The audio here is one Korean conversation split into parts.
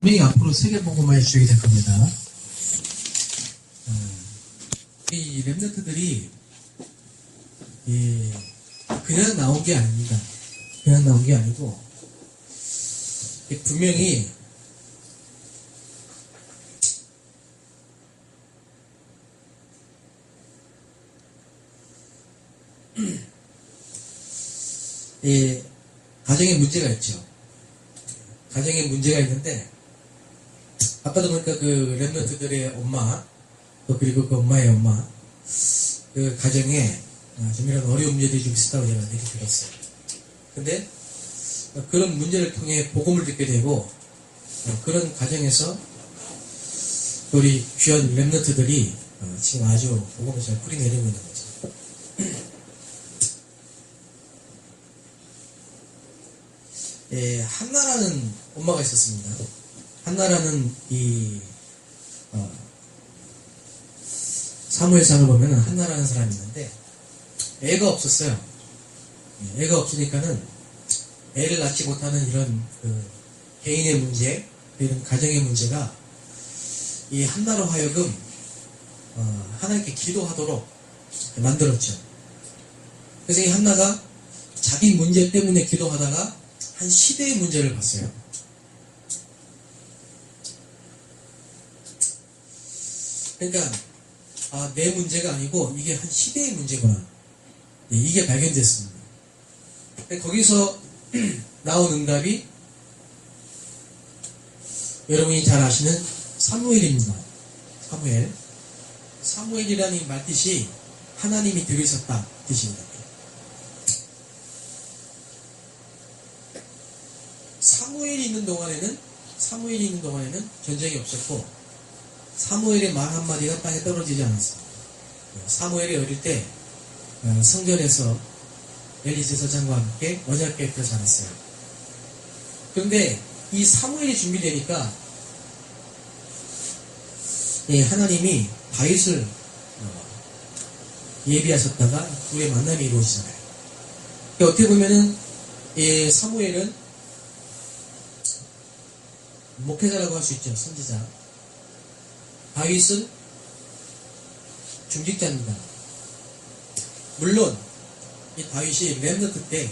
분명히 앞으로 세계복음화의 주역이 될 겁니다. 이 랩런트들이 그냥 나온 게 아닙니다. 그냥 나온 게 아니고 분명히 가정에 문제가 있죠. 가정에 문제가 있는데 아까도 보니까 그 랩런트들의 엄마 또 그리고 그 엄마의 엄마 그 가정에 좀 이런 어려운 문제들이 좀 있었다고 제가 얘기 들었어요. 근데 그런 문제를 통해 복음을 듣게 되고 그런 가정에서 우리 귀한 랩런트들이 지금 아주 복음을 잘 뿌리내리고 있는 거죠. 한나라는 엄마가 있었습니다. 한나라는 사무엘상을 보면 한나라는 사람이 있는데 애가 없었어요. 애가 없으니까는 애를 낳지 못하는 이런 개인의 문제, 이런 가정의 문제가 이 한나로 하여금 하나님께 기도하도록 만들었죠. 그래서 이 한나가 자기 문제 때문에 기도하다가 한 시대의 문제를 봤어요. 그러니까 내 문제가 아니고 이게 한 시대의 문제구나. 이게 발견됐습니다. 거기서 나온 응답이 여러분이 잘 아시는 사무엘입니다. 사무엘이라는 이 말뜻이 하나님이 들으셨다 뜻입니다. 사무엘이 있는 동안에는 전쟁이 없었고 사무엘의 말 한마디가 땅에 떨어지지 않았습니다. 사무엘이 어릴 때 성전에서 엘리 제사장과 함께 언약궤에서 자랐어요. 그런데 이 사무엘이 준비되니까 하나님이 다윗을 예비하셨다가 둘의 만남이 이루어지잖아요. 어떻게 보면은 사무엘은 목회자라고 할 수 있죠. 선지자. 다윗은 중직자입니다. 물론 이 다윗이 렘넌트 때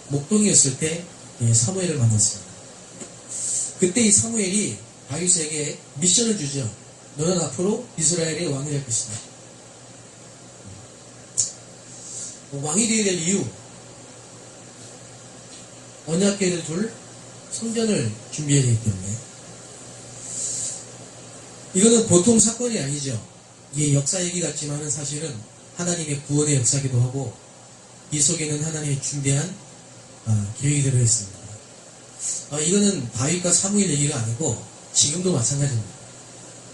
목동이었을 때 사무엘을 만났습니다. 그때 이 사무엘이 다윗에게 미션을 주죠. 너는 앞으로 이스라엘의 왕이 될 것이다. 왕이 되어야 될 이유, 언약궤를 둘 성전을 준비해야 되기 때문에 이거는 보통 사건이 아니죠. 이게 역사 얘기 같지만은 사실은 하나님의 구원의 역사기도 하고 이 속에는 하나님이 준비한 계획이 들어있습니다. 이거는 다윗과 사무엘 얘기가 아니고 지금도 마찬가지입니다.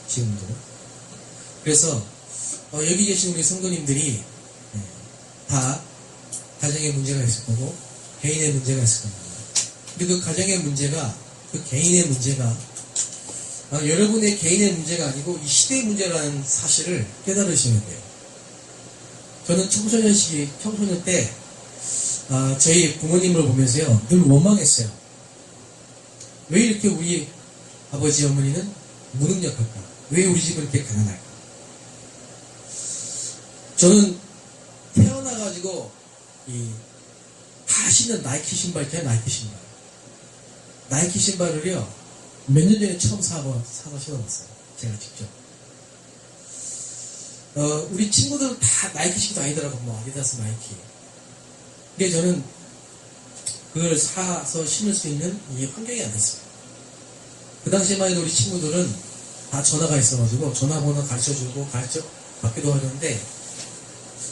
지금도. 그래서 여기 계신 우리 성도님들이 다 가정에 문제가 있을 거고 개인의 문제가 있을 겁니다. 근데 그 가정의 문제가, 그 개인의 문제가 여러분의 개인의 문제가 아니고 이 시대의 문제라는 사실을 깨달으시면 돼요. 저는 청소년 때 저희 부모님을 보면서요 늘 원망했어요. 왜 이렇게 우리 아버지 어머니는 무능력할까? 왜 우리 집은 이렇게 가난할까? 저는 태어나가지고 다 신는 나이키 신발 있잖아요. 나이키 신발을요 몇 년 전에 처음 사서 신어봤어요. 제가 직접. 우리 친구들은 다 나이키 신고 다니더라고. 뭐 아디다스 나이키. 근데 저는 그걸 사서 신을 수 있는 이 환경이 안 됐어요. 그 당시에만 해도 우리 친구들은 다 전화가 있어가지고 전화번호 가르쳐주고 받기도 하는데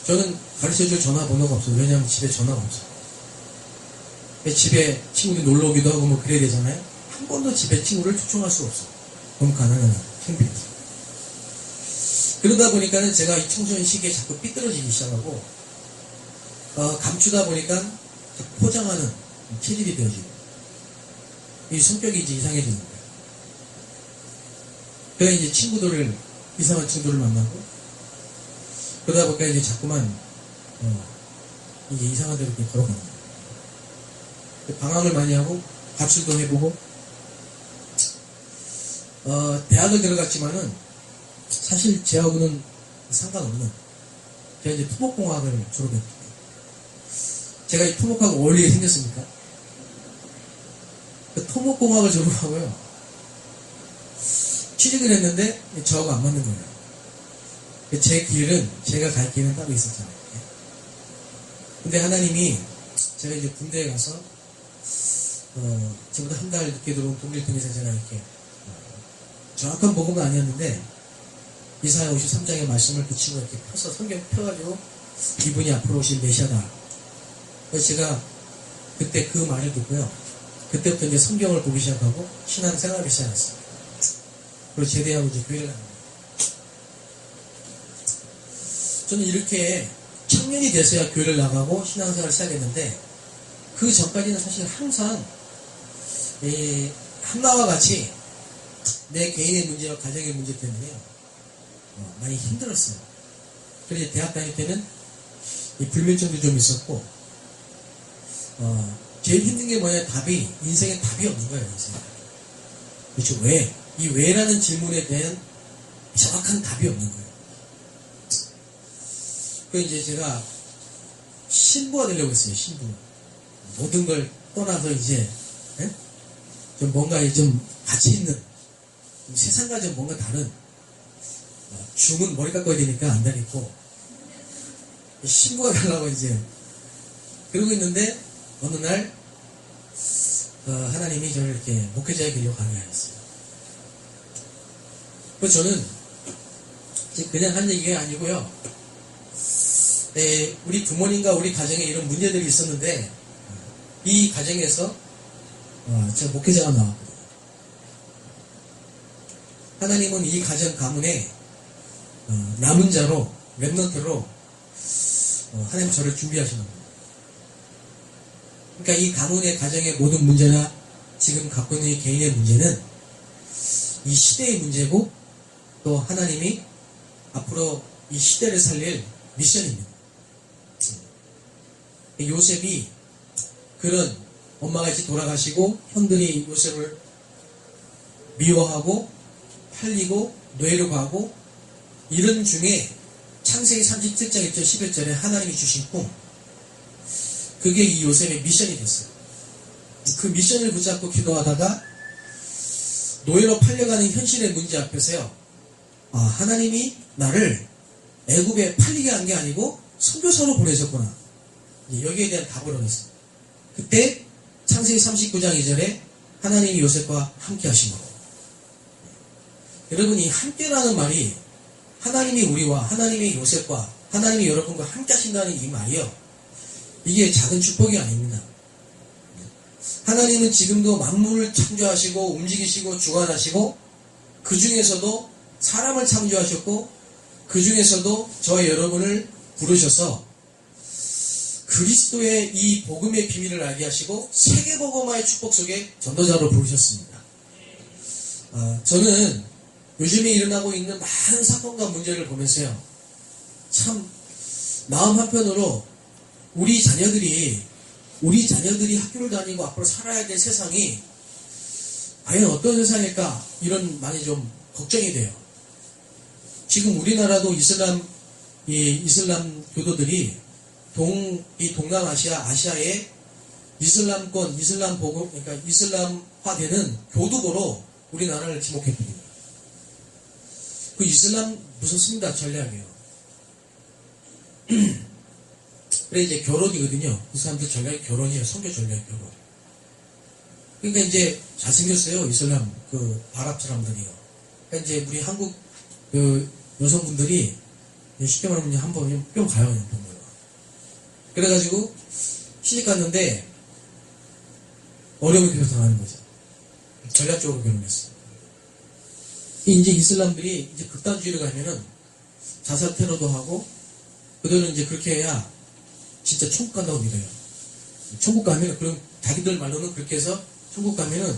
저는 가르쳐줄 전화번호가 없어요. 왜냐하면 집에 전화가 없어요. 집에 친구들이 놀러 오기도 하고 뭐 그래야 되잖아요. 한 번도 집에 친구를 초청할 수가 없어요. 너무 가난한 창피해서. 그러다 보니까는 제가 이 청소년 시기에 자꾸 삐뚤어지기 시작하고 감추다 보니까 포장하는 체질이 되어지고 이 성격이 이제 이상해지는 거예요. 그래서 이제 이상한 친구들을 만나고 그러다 보니까 이제 자꾸만 이게 이상한 데로 이렇게 걸어가는 거예요. 방황을 많이 하고 가출도 해보고 대학을 들어갔지만은 사실 제하고는 상관없는, 제가 이제 토목공학을 졸업했거든요. 제가 이 토목하고 어울리게 생겼습니까? 그 토목공학을 졸업하고요, 취직을 했는데 저하고 안 맞는 거예요. 제 길은, 제가 갈 길은 따로 있었잖아요. 근데 하나님이, 제가 이제 군대에 가서 저보다 한 달 늦게 들어온 동일 통해서 제가 이렇게 정확한 복음은 아니었는데 이사야 53장의 말씀을 그 친구가 이렇게 펴서 성경 펴가지고 이분이 앞으로 오실 메시아다. 그래서 제가 그때 그 말을 듣고요, 그때부터 이제 성경을 보기 시작하고 신앙생활을 시작했어요. 그리고 제대하고 이제 교회를 나갑니다. 저는 이렇게 청년이 돼서야 교회를 나가고 신앙생활을 시작했는데, 그 전까지는 사실 항상 한나와 같이 내 개인의 문제와 가정의 문제 때문에요, 많이 힘들었어요. 그래서 대학 다닐 때는 이 불면증도 좀 있었고, 제일 힘든 게 뭐냐, 인생에 답이 없는 거예요, 인생에. 그렇죠. 왜? 이 왜라는 질문에 대한 정확한 답이 없는 거예요. 그래서 이제 제가 신부가 되려고 했어요, 신부. 모든 걸 떠나서 이제, 좀 뭔가 좀 가치 있는, 좀 세상과 좀 뭔가 다른, 중은 머리 깎아야 되니까 안 되겠고, 신부가 되려고 이제, 그러고 있는데, 어느 날, 하나님이 저를 이렇게 목회자의 길로 가게 하셨어요. 그래서 저는, 그냥 한 얘기가 아니고요, 우리 부모님과 우리 가정에 이런 문제들이 있었는데, 이 가정에서 제가 목회자가 나왔거든요. 하나님은 이 가정 가문에 남은 자로, 렘넌트로 하나님 저를 준비하시는 겁니다. 그러니까 이 가문의 가정의 모든 문제나 지금 갖고 있는 이 개인의 문제는 이 시대의 문제고, 또 하나님이 앞으로 이 시대를 살릴 미션입니다. 요셉이 그런, 엄마가 이제 돌아가시고 형들이 요셉을 미워하고 팔리고 노예로 가고 이런 중에 창세기 37장 1절 11절에 하나님이 주신 꿈, 그게 이 요셉의 미션이 됐어요. 그 미션을 붙잡고 기도하다가 노예로 팔려가는 현실의 문제 앞에서요, 하나님이 나를 애굽에 팔리게 한 게 아니고 선교사로 보내셨구나, 여기에 대한 답을 얻었어요. 그때 창세기 39장 2절에 하나님이 요셉과 함께 하신 거예요. 여러분, 이 함께라는 말이, 하나님이 우리와, 하나님이 요셉과, 하나님이 여러분과 함께 하신다는 이 말이요, 이게 작은 축복이 아닙니다. 하나님은 지금도 만물을 창조하시고 움직이시고 주관하시고, 그 중에서도 사람을 창조하셨고, 그 중에서도 저와 여러분을 부르셔서 그리스도의 이 복음의 비밀을 알게 하시고 세계복음화의 축복 속에 전도자로 부르셨습니다. 저는 요즘에 일어나고 있는 많은 사건과 문제를 보면서요, 참 마음 한편으로 우리 자녀들이 학교를 다니고 앞으로 살아야 될 세상이 과연 어떤 세상일까, 이런 많이 좀 걱정이 돼요. 지금 우리나라도 이슬람 교도들이 동남아시아의 이슬람권, 이슬람 복음, 그러니까 이슬람화되는 교두보로 우리나라를 지목했거든요. 그 이슬람 무섭습니다, 전략이요. 그래 이제 결혼이거든요. 그 사람들 전략이 결혼이에요. 선교 전략 결혼. 그러니까 이제 잘생겼어요, 이슬람 그 아랍 사람들이요. 그러니까 이제 우리 한국 그 여성분들이 쉽게 말하면 한번 뿅 가요, 병으로. 그래가지고 시집 갔는데 어려움을 계속 당하는 거죠. 전략적으로 결혼했어요. 이제 이슬람들이 이제 극단주의로 가면은 자살 테러도 하고, 그들은 이제 그렇게 해야 진짜 천국 간다고 믿어요. 천국 가면, 그럼 자기들 말로는 그렇게 해서 천국 가면은,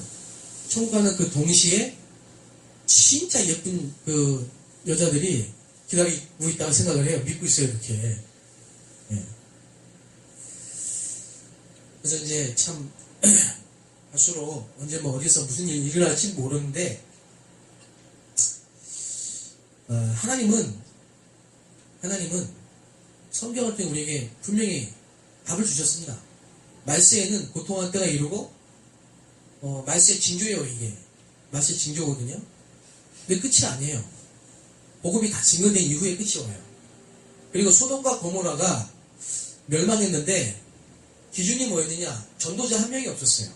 천국 가는 그 동시에 진짜 예쁜 그 여자들이 기다리고 있다고 생각을 해요. 믿고 있어요, 이렇게. 예. 그래서 이제 참, 할수록 언제 뭐 어디서 무슨 일이 일어날지 모르는데, 하나님은 성경을 통해 우리에게 분명히 답을 주셨습니다. 말세에는 고통한 때가 이르고, 말세 징조예요, 이게. 말세 징조거든요. 근데 끝이 아니에요. 복음이 다 증거된 이후에 끝이 와요. 그리고 소돔과 고모라가 멸망했는데, 기준이 뭐였느냐? 전도자 한 명이 없었어요.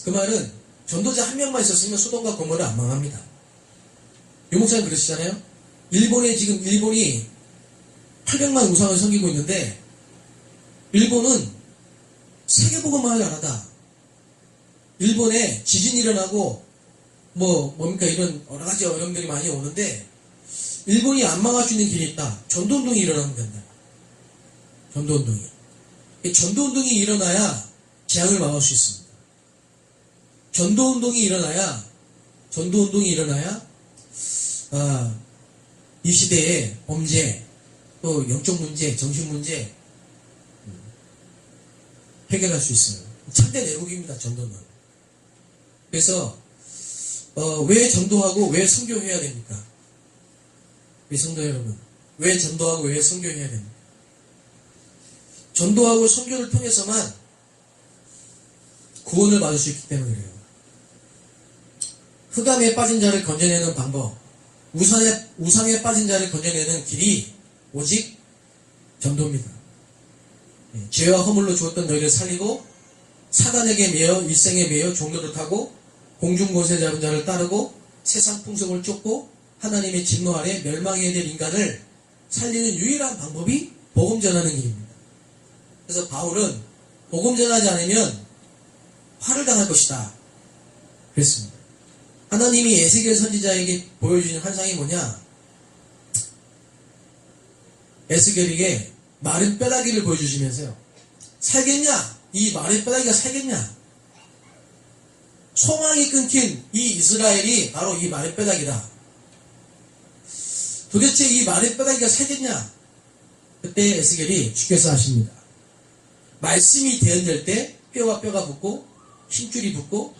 그 말은 전도자 한 명만 있었으면 소돔과 고모라 안 망합니다. 유목사님 그러시잖아요. 일본이 800만 우상을 섬기고 있는데 일본은 세계복음만을 안 하다. 일본에 지진이 일어나고 뭡니까 이런 여러 가지 어려움들이 많이 오는데 일본이 안 망할 수 있는 길이 있다. 전도운동이 일어나면 된다. 전도운동이 일어나야 재앙을 막을 수 있습니다. 전도운동이 일어나야 이 시대의 범죄, 또 영적 문제, 정신 문제 해결할 수 있어요. 참된 애국입니다. 전도는. 그래서 왜 전도하고 왜 선교해야 됩니까? 우리 성도 여러분, 왜 전도하고 왜 선교해야 됩니까? 전도하고 선교를 통해서만 구원을 받을 수 있기 때문에 그래요. 흑암에 빠진 자를 건져내는 방법, 우상에 빠진 자를 건져내는 길이 오직 전도입니다. 죄와 허물로 죽었던 너희를 살리고 사단에게 매여 일생에 매여 종로를 타고 공중곳에 잡은 자를 따르고 세상 풍속을 쫓고 하나님의 진노 아래 멸망해야 될 인간을 살리는 유일한 방법이 복음 전하는 길입니다. 그래서 바울은 복음 전하지 않으면 화를 당할 것이다 그랬습니다. 하나님이 에스겔 선지자에게 보여주신 환상이 뭐냐? 에스겔에게 마른 뼈다귀를 보여주시면서요. 살겠냐? 이 마른 뼈다귀가 살겠냐? 소망이 끊긴 이 이스라엘이 바로 이 마른 뼈다귀다. 도대체 이 마른 뼈다귀가 살겠냐? 그때 에스겔이 주께서 하십니다. 말씀이 대언될 때 뼈와 뼈가 붙고 힘줄이 붙고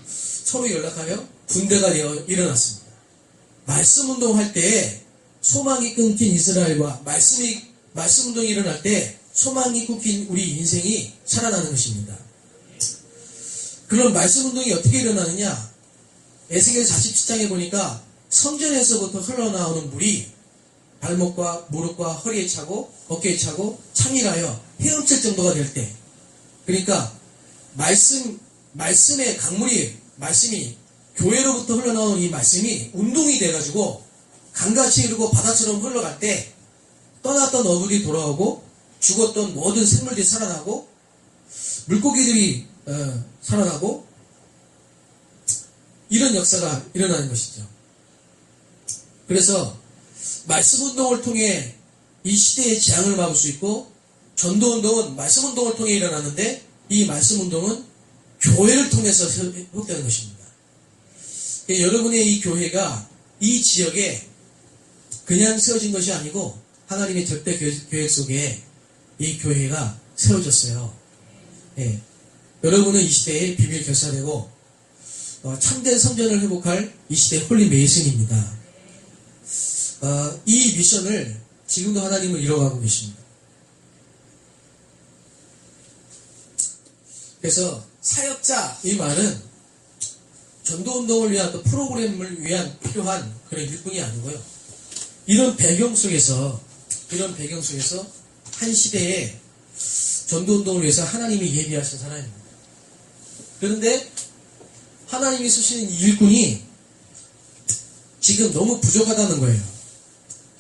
서로 연락하여 군대가 되어 일어났습니다. 말씀 운동할 때 소망이 끊긴 이스라엘과 말씀 운동이 일어날 때 소망이 끊긴 우리 인생이 살아나는 것입니다. 그럼 말씀 운동이 어떻게 일어나느냐? 에스겔 47장에 보니까 성전에서부터 흘러나오는 물이 발목과 무릎과 허리에 차고 어깨에 차고 창일하여 헤엄칠 정도가 될 때, 그러니까 말씀의 강물이, 말씀이 교회로부터 흘러나오는 이 말씀이 운동이 돼가지고 강같이 흐르고 바다처럼 흘러갈 때 떠났던 어부들이 돌아오고 죽었던 모든 생물들이 살아나고 물고기들이 살아나고 이런 역사가 일어나는 것이죠. 그래서 말씀 운동을 통해 이 시대의 재앙을 막을 수 있고, 전도 운동은 말씀 운동을 통해 일어나는데 이 말씀 운동은 교회를 통해서 회복되는 것입니다. 여러분의 이 교회가 이 지역에 그냥 세워진 것이 아니고 하나님의 절대 계획 속에 이 교회가 세워졌어요. 예. 여러분은 이 시대의 비밀 결사되고 참된 성전을 회복할 이 시대의 홀리 메이슨입니다. 이 미션을 지금도 하나님은 이뤄가고 계십니다. 그래서 사역자 이 말은 전도운동을 위한 또 프로그램을 위한 필요한 그런 일꾼이 아니고요. 이런 배경 속에서 한 시대에 전도운동을 위해서 하나님이 예비하신 사람입니다. 그런데 하나님이 쓰시는 이 일꾼이 지금 너무 부족하다는 거예요.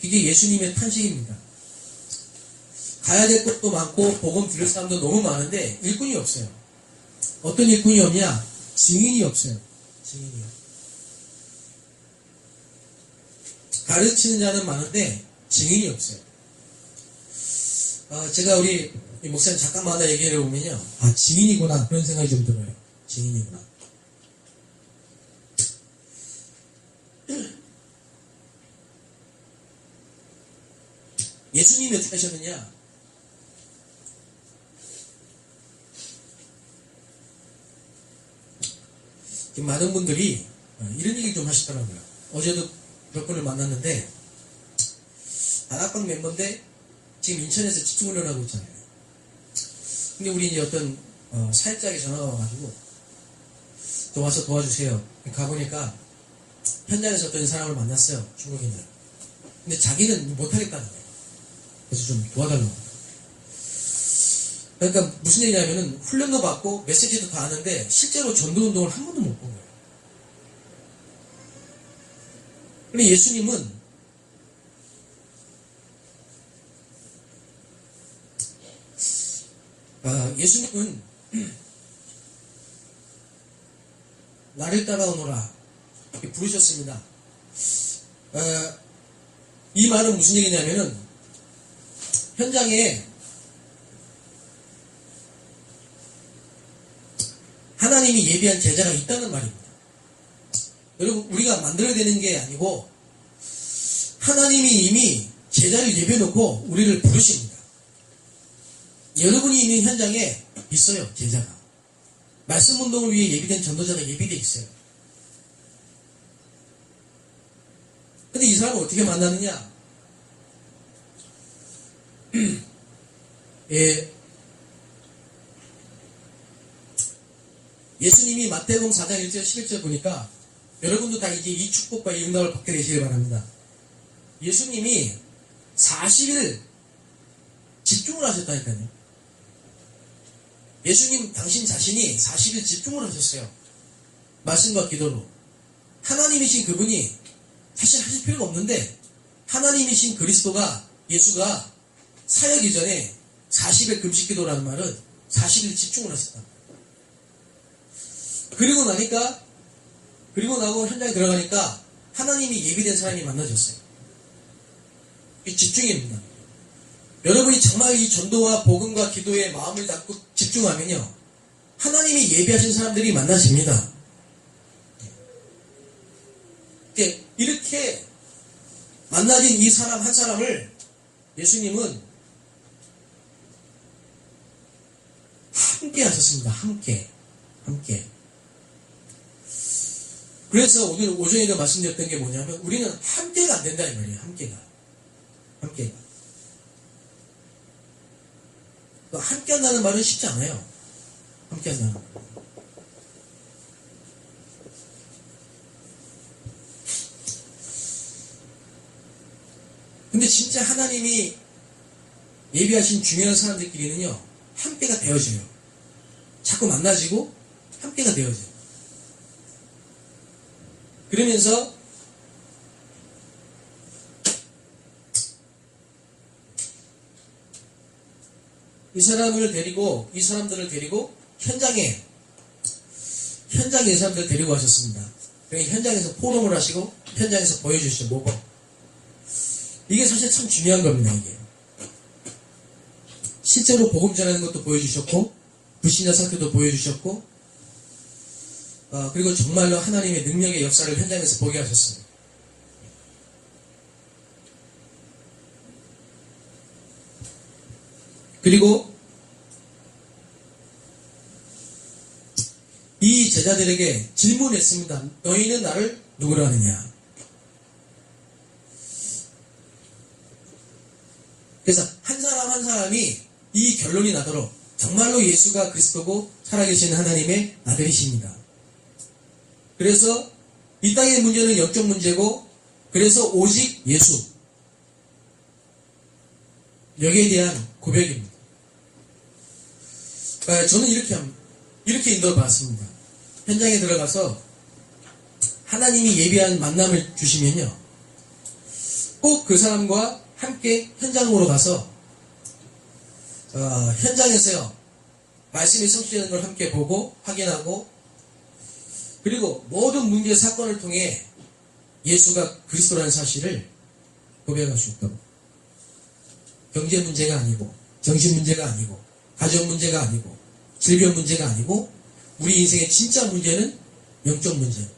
이게 예수님의 탄식입니다. 가야 될 것도 많고 복음 들을 사람도 너무 많은데 일꾼이 없어요. 어떤 일꾼이 없냐? 증인이 없어요. 증인이요. 가르치는 자는 많은데 증인이 없어요. 제가 우리 목사님 잠깐마다 얘기를 해보면요. 증인이구나 그런 생각이 좀 들어요. 증인이구나. 예수님이 어떻게 하셨느냐? 많은 분들이 이런 얘기 좀 하시더라고요. 어제도 몇 분을 만났는데 다락방 멤버인데 지금 인천에서 집중훈련하고 있잖아요. 근데 우리 이제 어떤 사역자에게 전화가 와가지고 또 와서 도와주세요. 가보니까 현장에서 어떤 사람을 만났어요. 중국인을. 근데 자기는 못하겠다는 거예요. 그래서 좀 도와달라고. 그러니까 무슨 얘기냐면은 훈련도 받고 메시지도 다 아는데 실제로 전도운동을 한 번도 못 본 거예요. 근데 예수님은 나를 따라오너라 이렇게 부르셨습니다. 이 말은 무슨 얘기냐면은 현장에 하나님이 예비한 제자가 있다는 말입니다. 여러분, 우리가 만들어야 되는 게 아니고 하나님이 이미 제자를 예비해놓고 우리를 부르십니다. 여러분이 있는 현장에 있어요. 제자가. 말씀 운동을 위해 예비된 전도자가 예비되어 있어요. 근데 이 사람을 어떻게 만나느냐? 예수님이 마태복음 4장 1절 11절 보니까 여러분도 다 이제 이 축복과 이 응답을 받게 되시길 바랍니다. 예수님이 40일 집중을 하셨다니까요. 예수님 당신 자신이 40일 집중을 하셨어요. 말씀과 기도로. 하나님이신 그분이 사실 하실 필요가 없는데 하나님이신 그리스도가 예수가 사역 이전에 40일 금식 기도라는 말은 40일 집중을 하셨다. 그리고 나고 현장에 들어가니까 하나님이 예비된 사람이 만나졌어요. 이 집중입니다. 여러분이 정말 이 전도와 복음과 기도에 마음을 닫고 집중하면요, 하나님이 예비하신 사람들이 만나집니다. 이렇게 만나진 이 사람 한 사람을 예수님은 함께 하셨습니다. 함께. 그래서 오늘 오전에도 말씀드렸던 게 뭐냐면 우리는 함께가 안 된다 이 말이에요. 함께가. 함께 한다는 말은 쉽지 않아요. 함께 한다는 말. 근데 진짜 하나님이 예비하신 중요한 사람들끼리는요, 함께가 되어져요. 자꾸 만나지고 함께가 되어져요. 그러면서 이 사람들을 데리고 현장에 이 사람들을 데리고 가셨습니다. 현장에서 포럼을 하시고 현장에서 보여주시죠. 모범. 이게 사실 참 중요한 겁니다. 이게 실제로 복음 전하는 것도 보여주셨고 불신자 상태도 보여주셨고 그리고 정말로 하나님의 능력의 역사를 현장에서 보게 하셨습니다. 그리고 이 제자들에게 질문했습니다. 너희는 나를 누구로 하느냐? 그래서 한 사람 한 사람이 이 결론이 나도록 정말로 예수가 그리스도고 살아계신 하나님의 아들이십니다. 그래서 이 땅의 문제는 영적 문제고 그래서 오직 예수, 여기에 대한 고백입니다. 저는 이렇게 인도를 받았습니다. 현장에 들어가서 하나님이 예비한 만남을 주시면요, 꼭 그 사람과 함께 현장으로 가서 현장에서요 말씀이 성취되는 걸 함께 보고 확인하고, 그리고 모든 문제 사건을 통해 예수가 그리스도라는 사실을 고백할 수 있다고. 경제 문제가 아니고, 정신 문제가 아니고, 가정 문제가 아니고, 질병 문제가 아니고, 우리 인생의 진짜 문제는 영적 문제.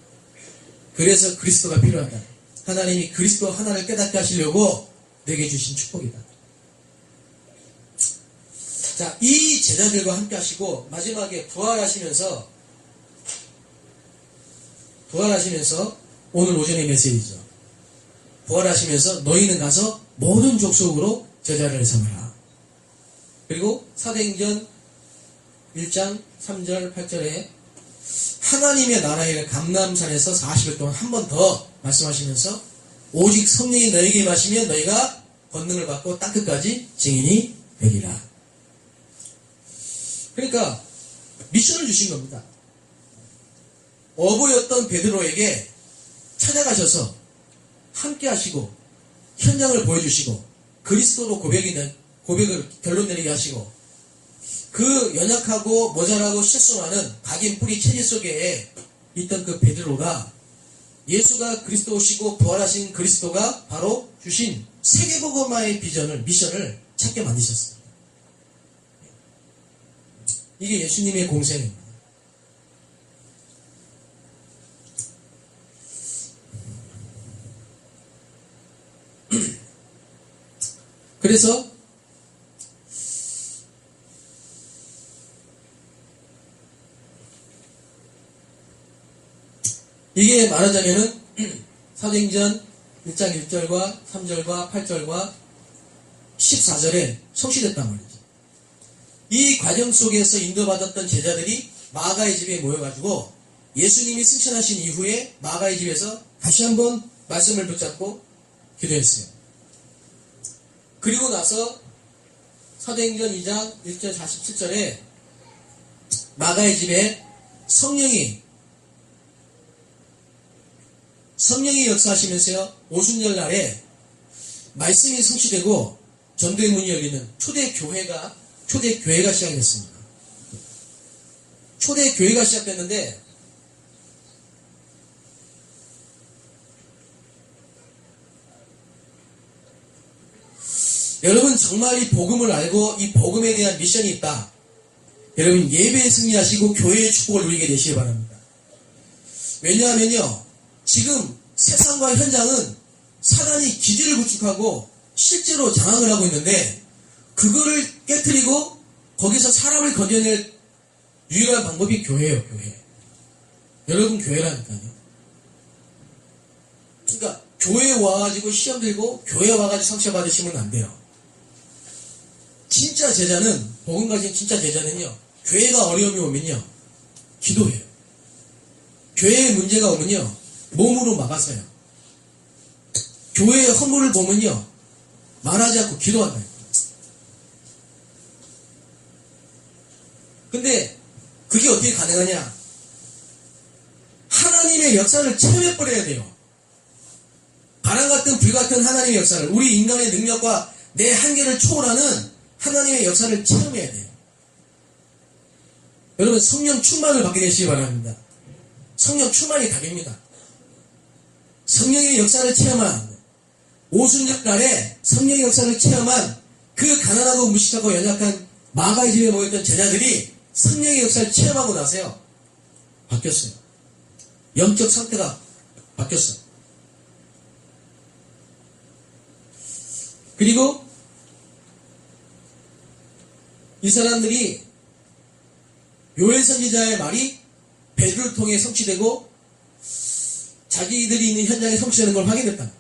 그래서 그리스도가 필요하다. 하나님이 그리스도 하나를 깨닫게 하시려고 내게 주신 축복이다. 자, 이 제자들과 함께 하시고 마지막에 부활하시면서 오늘 오전의 메시지죠. 부활하시면서 너희는 가서 모든 족속으로 제자를 삼아라. 그리고 사도행전 1장 3절 8절에 하나님의 나라의 감람산에서 40일 동안 한 번 더 말씀하시면서 오직 성령이 너에게 임하시면 너희가 권능을 받고 땅끝까지 증인이 되리라. 그러니까 미션을 주신 겁니다. 어부였던 베드로에게 찾아가셔서 함께 하시고 현장을 보여주시고 그리스도로 고백을 결론 내리게 하시고 그 연약하고 모자라고 실수하는 각인 뿌리 체질 속에 있던 그 베드로가 예수가 그리스도시고 부활하신 그리스도가 바로 주신 세계복음화의 비전을 미션을 찾게 만드셨습니다. 이게 예수님의 공생입니다. 그래서 이게 말하자면은 사도행전 1장 1절과 3절과 8절과 14절에 성취됐단 말이죠. 이 과정 속에서 인도받았던 제자들이 마가의 집에 모여가지고 예수님이 승천하신 이후에 마가의 집에서 다시 한번 말씀을 붙잡고 기도했어요. 그리고 나서 사도행전 2장 1절 47절에 마가의 집에 성령이 역사하시면서요, 오순절 날에 말씀이 성취되고 전도의 문이 열리는 초대교회가 시작됐습니다. 초대교회가 시작됐는데, 여러분 정말 이 복음을 알고 이 복음에 대한 미션이 있다. 여러분 예배에 승리하시고 교회의 축복을 누리게 되시기 바랍니다. 왜냐하면요, 지금 세상과 현장은 사단이 기지를 구축하고 실제로 장악을 하고 있는데 그거를 깨트리고 거기서 사람을 건져낼 유일한 방법이 교회예요. 교회. 여러분 교회라니까요. 그러니까 교회에 와가지고 시험 들고 교회에 와가지고 상처 받으시면 안 돼요. 진짜 제자는, 복음 가진 진짜 제자는요, 교회가 어려움이 오면요 기도해요. 교회에 문제가 오면요 몸으로 막아서요. 교회의 허물을 보면요 말하지 않고 기도한다. 근데 그게 어떻게 가능하냐? 하나님의 역사를 체험해버려야 돼요. 바람 같은 불 같은 하나님의 역사를, 우리 인간의 능력과 내 한계를 초월하는 하나님의 역사를 체험해야 돼요. 여러분 성령 충만을 받게 되시기 바랍니다. 성령 충만이 답입니다. 성령의 역사를 체험한, 오순절 날에 성령의 역사를 체험한 그 가난하고 무식하고 연약한 마가의 집에 모였던 제자들이 성령의 역사를 체험하고 나서요 바뀌었어요. 영적 상태가 바뀌었어요. 그리고 이 사람들이 요엘 선지자의 말이 베드로를 통해 성취되고 자기들이 있는 현장에 성취되는 걸 확인했다.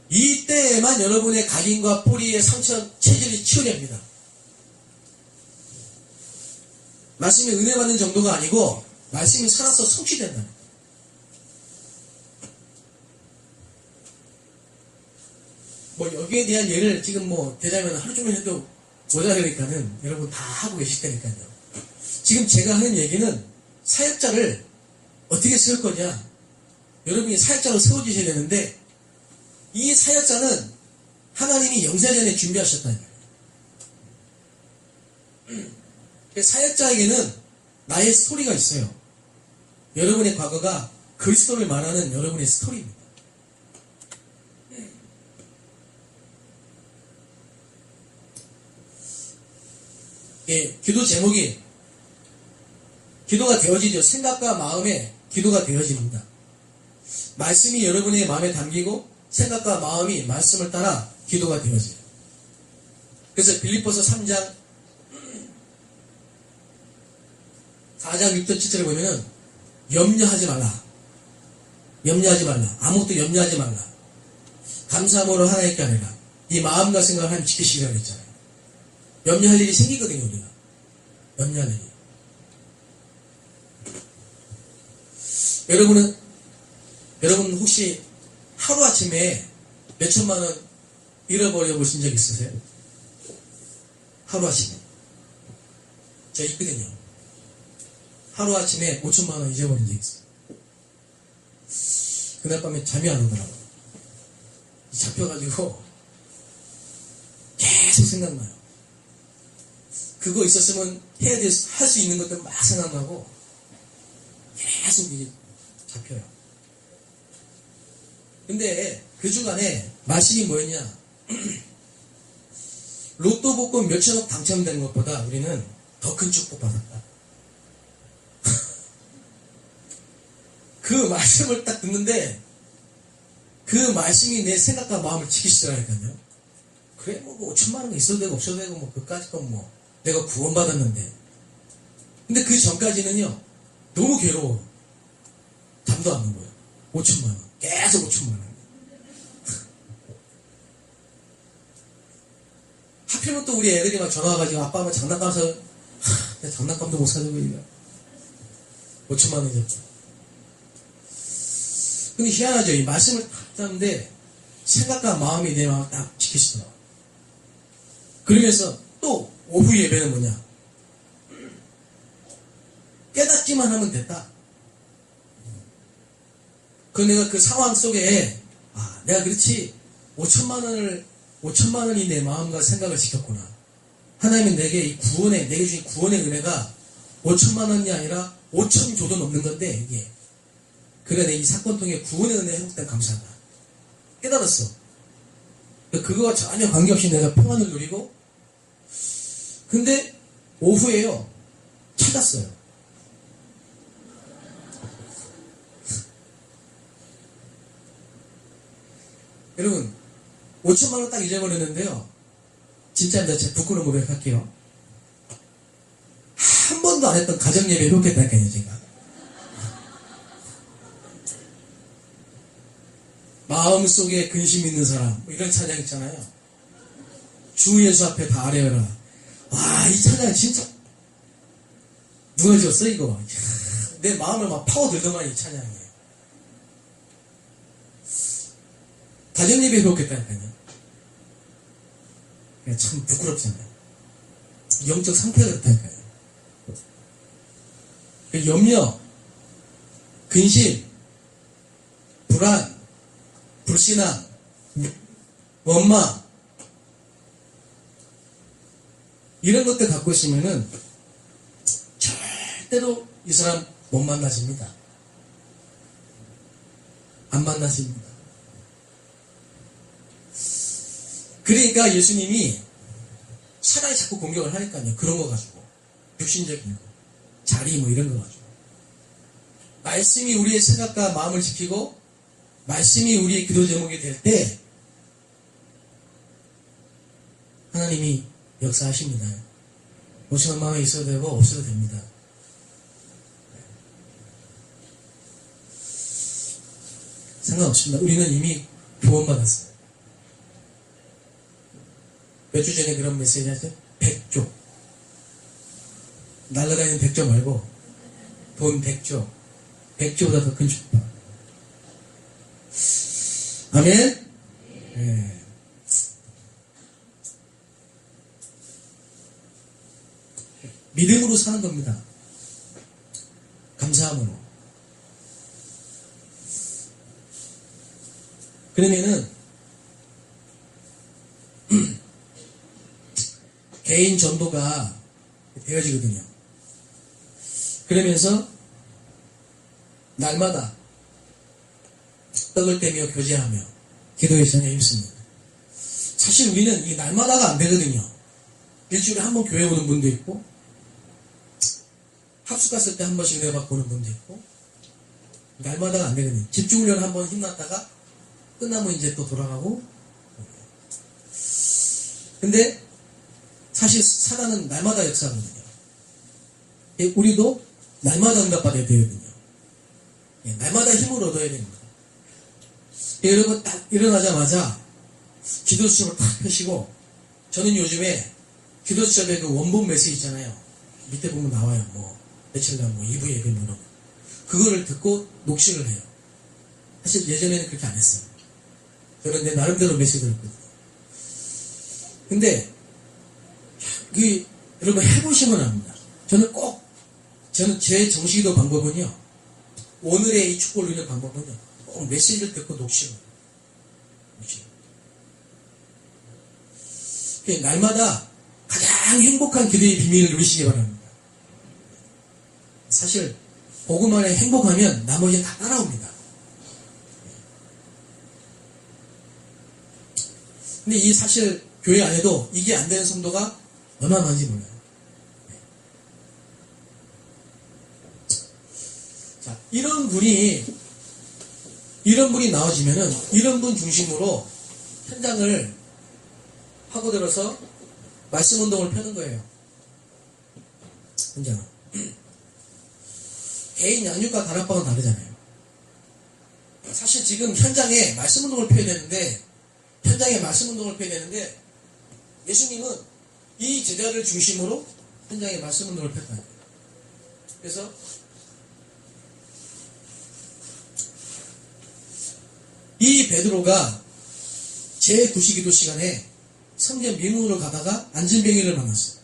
이때에만 여러분의 각인과 뿌리의 상처 체질이 치유됩니다. 말씀이 은혜 받는 정도가 아니고 말씀이 살아서 성취된다. 뭐 여기에 대한 예를 지금 뭐 대자면 하루 종일 해도 모자라니까는 여러분 다 하고 계실 테니까요. 지금 제가 하는 얘기는 사역자를 어떻게 세울 거냐. 여러분이 사역자로 세워주셔야 되는데 이 사역자는 하나님이 영세전에 준비하셨다는 거예요. 사역자에게는 나의 스토리가 있어요. 여러분의 과거가 그리스도를 말하는 여러분의 스토리입니다. 예, 기도 제목이 기도가 되어지죠. 생각과 마음에 기도가 되어집니다. 말씀이 여러분의 마음에 담기고 생각과 마음이 말씀을 따라 기도가 되어져요. 그래서 빌립보서 3장 4장 6절 7절을 보면은 염려하지 말라. 염려하지 말라. 아무것도 염려하지 말라. 감사함으로 하나님께 아니라 이 마음과 생각을 하나님 지키시라고 했잖아요. 염려할 일이 생기거든요, 우리가. 염려할 일이. 여러분 혹시 하루아침에 몇천만 원 잃어버려 보신 적 있으세요? 하루아침에. 저 있거든요. 하루아침에 5천만 원 잊어버린 적 있어요. 그날 밤에 잠이 안 오더라고요. 잡혀가지고 계속 생각나요. 그거 있었으면 해야 될, 할 수 있는 것들 막 생각나고 계속 이게 잡혀요. 근데 그 주간에 말씀이 뭐였냐? 로또 복권 몇천억 당첨된 것보다 우리는 더 큰 축복 받았다. 그 말씀을 딱 듣는데 그 말씀이 내 생각과 마음을 지키시더라니까요. 그래 뭐 5천만 원 있어도 되고 없어도 되고 뭐 그까짓 건 뭐 내가 구원받았는데. 근데 그 전까지는요 너무 괴로워. 잠도 안 오는 거예요. 5천만 원 계속 5천만 원. 하필이면 또 우리 애들이 막 전화 와가지고 아빠 뭐 장난감 사, 내가 장난감도 못 사주고 이거 5천만 원이었죠. 근데 희한하죠. 이 말씀을 딱 듣는데 생각과 마음이 내 마음을 딱 지키시더라고요. 그러면서 또 오후 예배는 뭐냐? 깨닫기만 하면 됐다. 그 내가 그 상황 속에 내가 그렇지 5천만 원이 내 마음과 생각을 지켰구나. 하나님은 내게 이 내게 주신 구원의 은혜가 5천만 원이 아니라 5천조도 넘는 건데 이게. 그래 내 이 사건 통해 구원의 은혜에 행복된 감사하다. 깨달았어. 그거와 전혀 관계없이 내가 평안을 누리고 근데 오후에요 찾았어요. 여러분 5천만 원 딱 잊어버렸는데요. 진짜입니다. 제가 부끄러운 고백할게요. 한 번도 안 했던 가정예배 해놓겠다니까요. 제가 마음속에 근심 있는 사람 뭐 이런 찬양 있잖아요. 주 예수 앞에 다 아뢰어라. 와, 이 찬양 진짜 누가 지었어 이거. 내 마음을 막 파고들더만 이 찬양이에요. 가정예배 해놓겠다니까요. 참 부끄럽잖아요. 영적 상태가 그렇다니까요. 염려, 근심, 불안, 불신앙, 원망 이런 것들 갖고 있으면은 절대로 이 사람 못 만나십니다. 안 만나십니다. 그러니까 예수님이 사단이 자꾸 공격을 하니까요. 그런 거 가지고 육신적인 거, 자리 뭐 이런 거 가지고 말씀이 우리의 생각과 마음을 지키고 말씀이 우리의 기도 제목이 될 때 하나님이 역사하십니다. 5천만 원이 있어도 되고 없어도 됩니다. 상관없습니다. 우리는 이미 구원받았어요. 몇 주 전에 그런 메시지 하죠? 100조. 날아다니는 100조 말고 돈 100조. 100조보다 더 큰 축복. 아멘? 네. 믿음으로 사는 겁니다. 감사함으로. 그러면은 개인 전도가 되어지거든요. 그러면서 날마다 떡을 떼며 교제하며 기도의 시간에 힘씁니다. 사실 우리는 이 날마다가 안 되거든요. 일주일에 한 번 교회 오는 분도 있고 합숙 갔을 때 한 번씩 내가 보는 분도 있고 날마다가 안 되거든요. 집중훈련 한 번 힘났다가 끝나면 이제 또 돌아가고. 근데 사실 사단은 날마다 역사하거든요. 우리도 날마다 응답받아야 되거든요. 날마다 힘을 얻어야 됩니다. 여러분 딱 일어나자마자 기도 수첩을 탁 펴시고, 저는 요즘에 기도 수첩에 그 원본 메시지 있잖아요. 밑에 보면 나와요. 뭐 며칠 날 뭐 2부 예배 뭐 그거를 듣고 녹식을 해요. 사실 예전에는 그렇게 안 했어요. 저는 내 나름대로 메시지를 듣거든요. 근데 여러분 해보시면 압니다. 저는 제 정식기도 방법은요, 오늘의 이 축복을 누리는 방법은요, 꼭 메시지를 듣고 녹식을 해요. 날마다 가장 행복한 기도의 비밀을 누리시기 바랍니다. 사실 복음 안에 행복하면 나머지는 다 따라옵니다. 근데 이 사실 교회 안에도 이게 안 되는 성도가 얼마나 많은지 몰라요. 자, 이런 분이 나와지면은 이런 분 중심으로 현장을 파고들어서 말씀 운동을 펴는 거예요. 현장은. 개인 양육과 다락방은 다르잖아요. 사실 지금 현장에 말씀 운동을 펴야 되는데, 예수님은 이 제자를 중심으로 현장에 말씀 운동을 폈다. 그래서 이 베드로가 제9시기도 시간에 성전 미문으로 가다가 안진뱅이를 만났어요.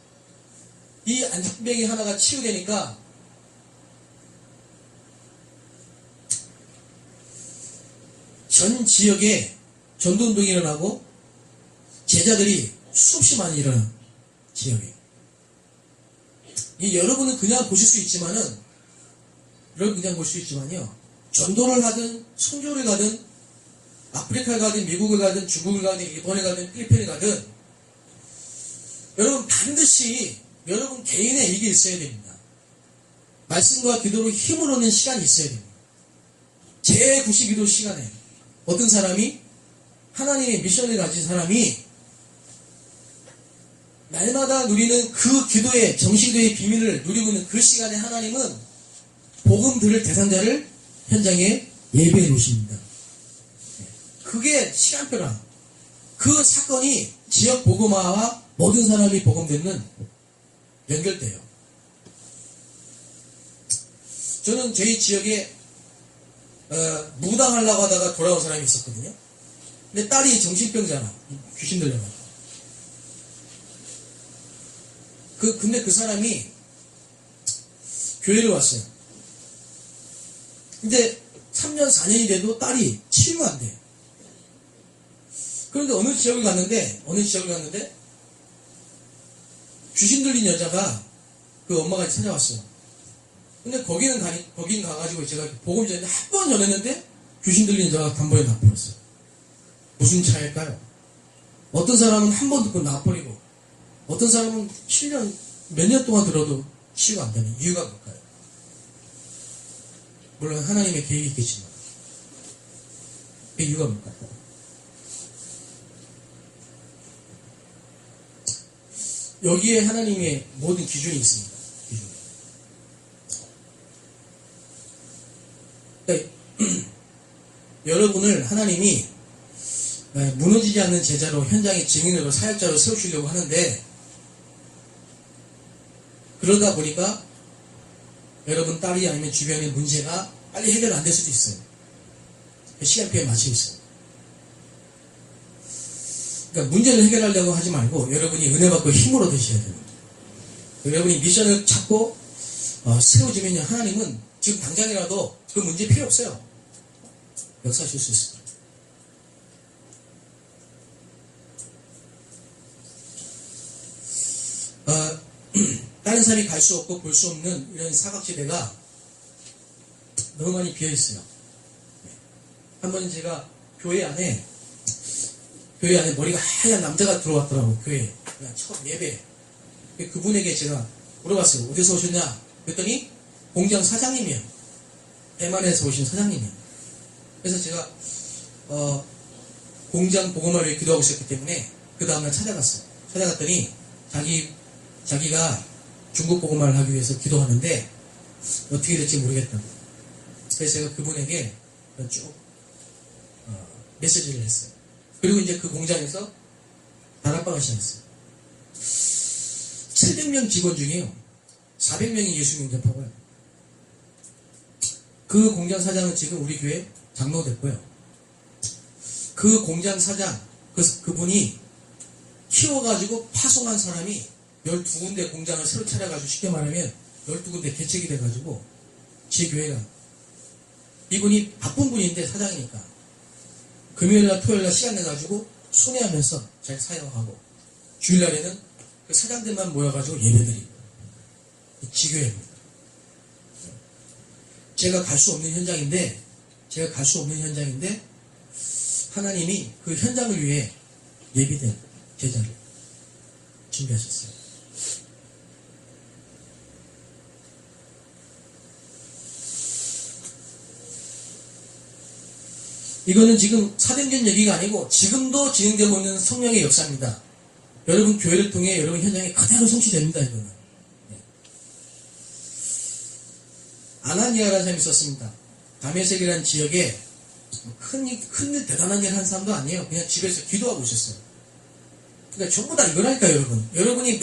이 안진뱅이 하나가 치유되니까 전 지역에 전도운동이 일어나고 제자들이 수없이 많이 일어난 지역이에요. 여러분은 그냥 보실 수 있지만요, 전도를 하든 선교를 가든 아프리카에 가든 미국에 가든 중국에 가든 일본에 가든 필리핀에 가든 여러분 반드시 여러분 개인의 이게 있어야 됩니다. 말씀과 기도로 힘을 얻는 시간이 있어야 됩니다. 제9시기도 시간에 어떤 사람이, 하나님의 미션을 가진 사람이 날마다 누리는 그 기도의, 정식기도의 비밀을 누리고 있는 그 시간에 하나님은 복음 들을 대상자를 현장에 예배해 놓으십니다. 그게 시간표랑 그 사건이 지역 복음화와 모든 사람이 복음 듣는 연결돼요. 저는 저희 지역에 무당하려고 하다가 돌아온 사람이 있었거든요. 근데 딸이 정신병자라, 귀신 들려가지고. 근데 그 사람이 교회를 왔어요. 근데 3년, 4년이 돼도 딸이 치유가 안 돼요. 그런데 어느 지역을 갔는데 귀신 들린 여자가 그 엄마가 찾아왔어요. 근데 거긴 가가지고 제가 복음 전에 한 번 전했는데 귀신 들린 여자가 단번에 나버렸어요. 무슨 차이일까요? 어떤 사람은 한 번 듣고 나버리고 어떤 사람은 7년, 몇 년 동안 들어도 치유가 안 되는 이유가 뭘까요? 물론 하나님의 계획이 있겠지만 그 이유가 뭘까요? 여기에 하나님의 모든 기준이 있습니다. 그러니까 여러분을 하나님이 무너지지 않는 제자로, 현장의 증인으로, 사역자로 세우시려고 하는데, 그러다 보니까 여러분 딸이 아니면 주변의 문제가 빨리 해결 안 될 수도 있어요. 시간표에 맞춰 있어요. 그러니까 문제를 해결하려고 하지 말고 여러분이 은혜 받고 힘으로 드셔야 됩니다. 여러분이 미션을 찾고 세워지면 하나님은 지금 당장이라도 그 문제 필요 없어요. 역사하실 수 있습니다. 다른 사람이 갈 수 없고 볼 수 없는 이런 사각지대가 너무 많이 비어있어요. 한번 제가 교회 안에 머리가 하얀 남자가 들어왔더라고. 교회에 그냥 처음 예배. 그분에게 제가 물어봤어요. 어디서 오셨냐? 그랬더니 공장 사장님이에요. 대만에서 오신 사장님이에요. 그래서 제가 공장 복음화를 위해 기도하고 있었기 때문에 그 다음날 찾아갔어요. 찾아갔더니 자기가 중국 복음화를 하기 위해서 기도하는데 어떻게 될지 모르겠다고. 그래서 제가 그분에게 쭉 메시지를 했어요. 그리고 이제 그 공장에서 다락방을 시작했어요. 700명 직원 중에요. 400명이 예수 영접하고요. 그 공장 사장은 지금 우리 교회 장로 됐고요. 그 공장 사장, 그분이 키워가지고 파송한 사람이 12군데 공장을 새로 차려가지고 쉽게 말하면 12군데 개척이 돼가지고 제 교회가 이분이 바쁜 분인데 사장이니까 금요일날 토요일날 시간 내가지고 순회하면서 잘 사역하고 주일날에는 그 사장들만 모여가지고 예배드리고 지교회입니다. 제가 갈 수 없는 현장인데 하나님이 그 현장을 위해 예비된 제자를 준비하셨어요. 이거는 지금 사도행전 얘기가 아니고 지금도 진행되고 있는 성령의 역사입니다. 여러분 교회를 통해 여러분 현장에 그대로 성취됩니다. 이거는. 네. 아나니아라는 사람이 있었습니다. 다메섹이라는 지역에 큰 대단한 일 한 사람도 아니에요. 그냥 집에서 기도하고 있었어요. 그러니까 전부 다 이거라니까요, 여러분. 여러분이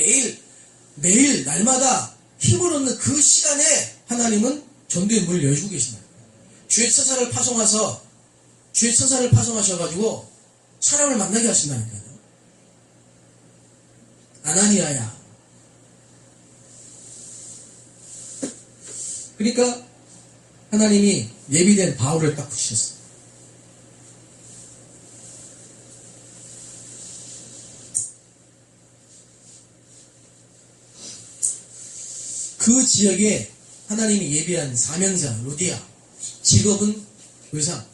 매일 날마다 힘을 얻는 그 시간에 하나님은 전도의 문을 열고 계신다. 주의 천사를 파송하셔가지고 사람을 만나게 하신다니까요. 아나니아야. 그러니까 하나님이 예비된 바울을 딱 붙이셨어요. 그 지역에 하나님이 예비한 사명자 루디아, 직업은 의사,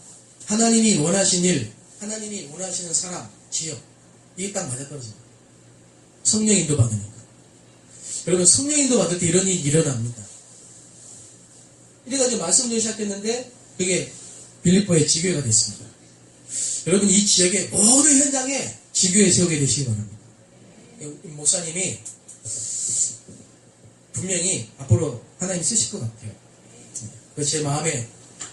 하나님이 원하신 일, 하나님이 원하시는 사람, 지역, 이게 딱 맞아떨어집니다. 성령 인도 받으니까. 여러분 성령 인도 받을 때 이런 일이 일어납니다. 이래가지고 말씀을 시작했는데 그게 빌립보의 지교회가 됐습니다. 여러분 이 지역의 모든 현장에 지교회 세우게 되시기 바랍니다. 목사님이 분명히 앞으로 하나님 쓰실 것 같아요. 그래서 제 마음에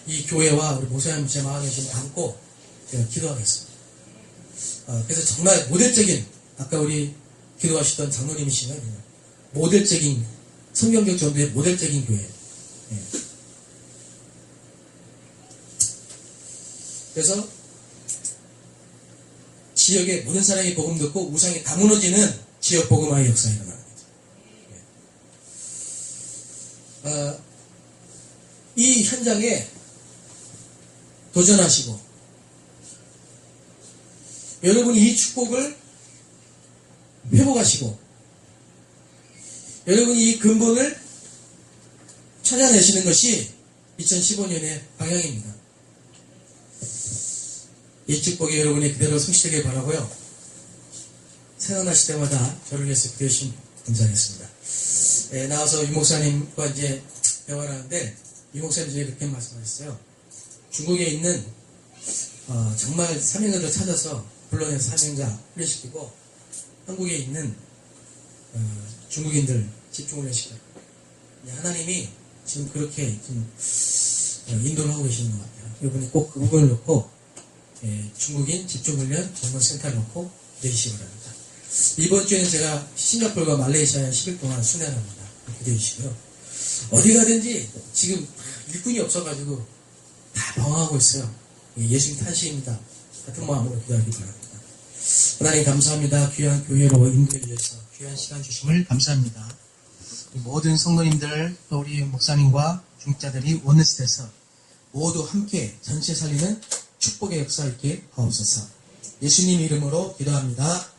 이 교회와 우리 목사님 제 마음에 지금 담고 제가 기도하겠습니다. 그래서 정말 모델적인 아까 우리 기도하시던 장로님이시면 모델적인 성경적 전도의 모델적인 교회. 그래서 지역의 모든 사람이 복음 듣고 우상이 다 무너지는 지역 복음화의 역사가 일어나는 거죠. 이 현장에 도전하시고 여러분이 이 축복을 회복하시고 여러분이 이 근본을 찾아내시는 것이 2015년의 방향입니다. 이 축복이 여러분이 그대로 성취되길 바라고요. 생각나실 때마다 저를 위해서 기도해주시면 감사하겠습니다. 나와서 유 목사님과 이제 대화를 하는데 유 목사님 중에 그렇게 말씀하셨어요. 중국에 있는 정말 사명자를 찾아서 불러내서 사명자 훈련시키고 한국에 있는 중국인들 집중 훈련시켜요. 하나님이 지금 그렇게 좀 인도를 하고 계시는 것 같아요. 여러분이 꼭 그 부분을 놓고 중국인 집중훈련 전문센터를 놓고 기대해주시기 바랍니다. 이번 주에는 제가 싱가포르와 말레이시아에 10일 동안 순회합니다. 기대해주시고요. 어디 가든지 지금 일꾼이 없어가지고 다 방황하고 있어요. 예수님 탄식입니다. 같은 마음으로 기도하기 바랍니다. 하나님 감사합니다. 귀한 교회로 인도해 주셔서 귀한 시간 주심을 감사합니다. 모든 성도님들 또 우리 목사님과 중직자들이 원내스에서 모두 함께 전체 살리는 축복의 역사 있게 하옵소서. 예수님 이름으로 기도합니다.